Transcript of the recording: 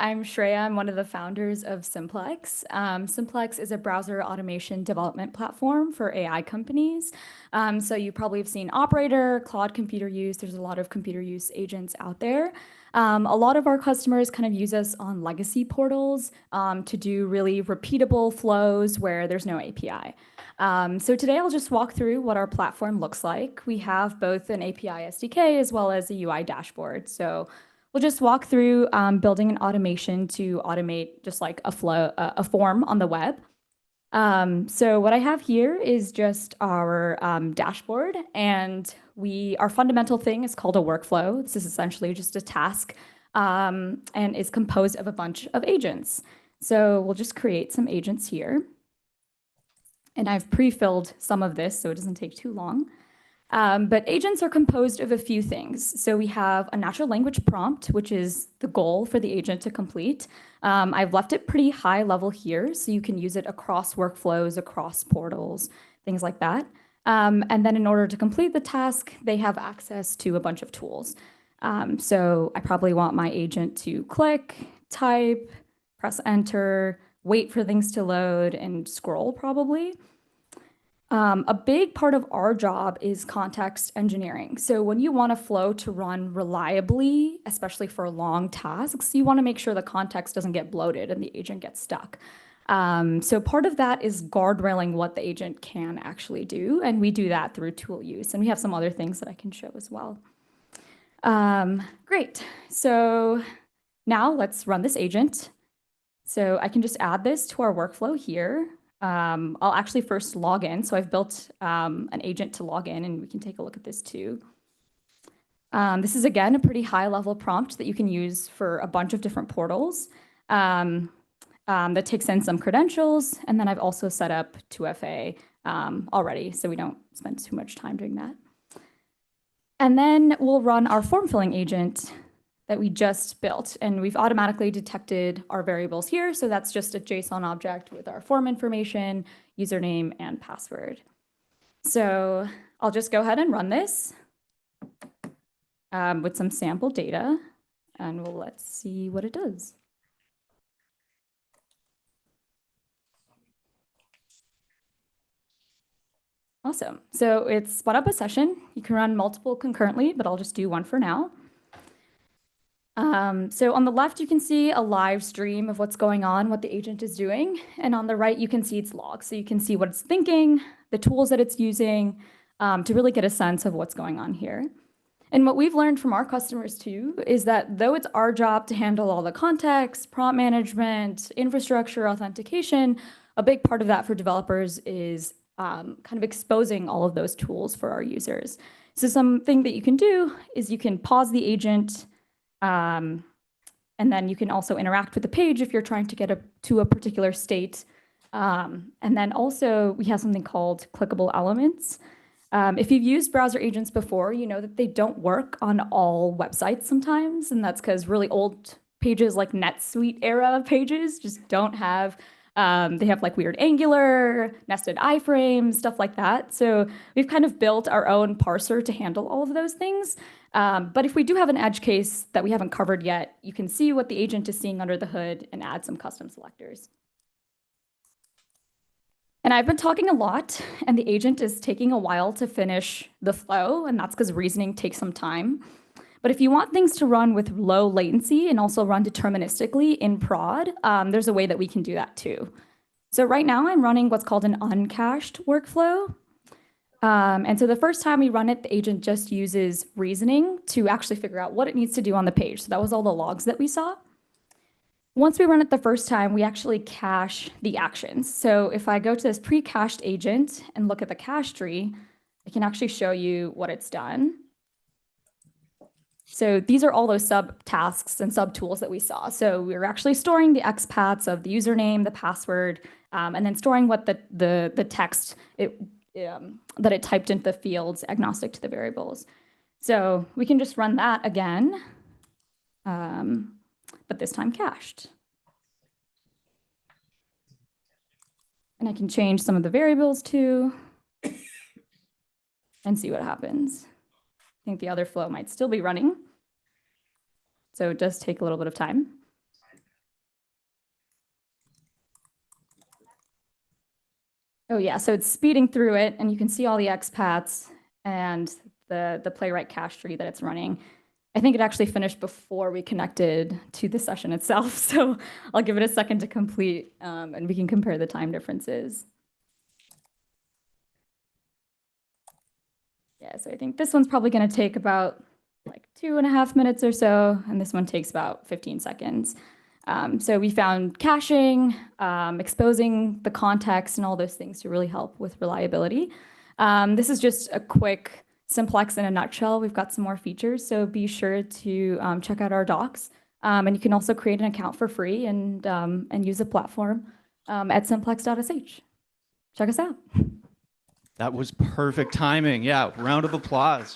I'm Shreya. I'm one of the founders of Simplex. Simplex is a browser automation development platform for AI companies. So you probably have seen Operator, Claude Computer Use. There's a lot of computer use agents out there. A lot of our customers kind of use us on legacy portals to do really repeatable flows where there's no API. So today I'll just walk through what our platform looks like. We have both an API SDK as well as a UI dashboard. So we'll just walk through building an automation to automate just like a flow, a form on the web. So what I have here is just our dashboard, and our fundamental thing is called a workflow. This is essentially just a task and is composed of a bunch of agents. So we'll just create some agents here. And I've pre-filled some of this so it doesn't take too long. But agents are composed of a few things. So we have a natural language prompt, which is the goal for the agent to complete. I've left it pretty high level here, so you can use it across workflows, across portals, things like that. And then in order to complete the task, they have access to a bunch of tools. So I probably want my agent to click, type, press enter, wait for things to load, and scroll probably. A big part of our job is context engineering. So when you want a flow to run reliably, especially for long tasks, you want to make sure the context doesn't get bloated and the agent gets stuck. So part of that is guardrailing what the agent can actually do, and we do that through tool use. And we have some other things that I can show as well. Great. So now let's run this agent. So I can just add this to our workflow here. I'll actually first log in. So I've built an agent to log in, and we can take a look at this too. This is, again, a pretty high-level prompt that you can use for a bunch of different portals that takes in some credentials. And then I've also set up 2FA already, so we don't spend too much time doing that. And then we'll run our form-filling agent that we just built, and we've automatically detected our variables here. So that's just a JSON object with our form information, username, and password. So I'll just go ahead and run this with some sample data, and let's see what it does. Awesome. So it's spun up a session. You can run multiple concurrently, but I'll just do one for now. So on the left, you can see a live stream of what's going on, what the agent is doing. And on the right, you can see its log. So you can see what it's thinking, the tools that it's using to really get a sense of what's going on here. And what we've learned from our customers too is that though it's our job to handle all the context, prompt management, infrastructure, authentication, a big part of that for developers is kind of exposing all of those tools for our users. So something that you can do is you can pause the agent, and then you can also interact with the page if you're trying to get to a particular state. And then also we have something called clickable elements. If you've used browser agents before, you know that they don't work on all websites sometimes. And that's because really old pages like NetSuite era pages just don't have, they have like weird Angular, nested iframes, stuff like that. So we've kind of built our own parser to handle all of those things. But if we do have an edge case that we haven't covered yet, you can see what the agent is seeing under the hood and add some custom selectors. And I've been talking a lot, and the agent is taking a while to finish the flow, and that's because reasoning takes some time. But if you want things to run with low latency and also run deterministically in prod, there's a way that we can do that too. So right now I'm running what's called an uncached workflow. And so the first time we run it, the agent just uses reasoning to actually figure out what it needs to do on the page. So that was all the logs that we saw. Once we run it the first time, we actually cache the actions. So if I go to this pre-cached agent and look at the cache tree, I can actually show you what it's done. So these are all those sub-tasks and sub-tools that we saw. So we're actually storing the expats of the username, the password, and then storing what the text that it typed into the fields agnostic to the variables. So we can just run that again, but this time cached. And I can change some of the variables too and see what happens. I think the other flow might still be running. So it does take a little bit of time. Oh yeah, so it's speeding through it, and you can see all the expats and the playwright cache tree that it's running. I think it actually finished before we connected to the session itself, so I'll give it a second to complete, and we can compare the time differences. Yeah, so I think this one's probably going to take about like 2.5 minutes or so, and this one takes about 15 seconds. So we found caching, exposing the context, and all those things to really help with reliability. This is just a quick Simplex in a nutshell. We've got some more features, so be sure to check out our docs. And you can also create an account for free and use the platform at simplex.sh. Check us out. That was perfect timing. Yeah, round of applause.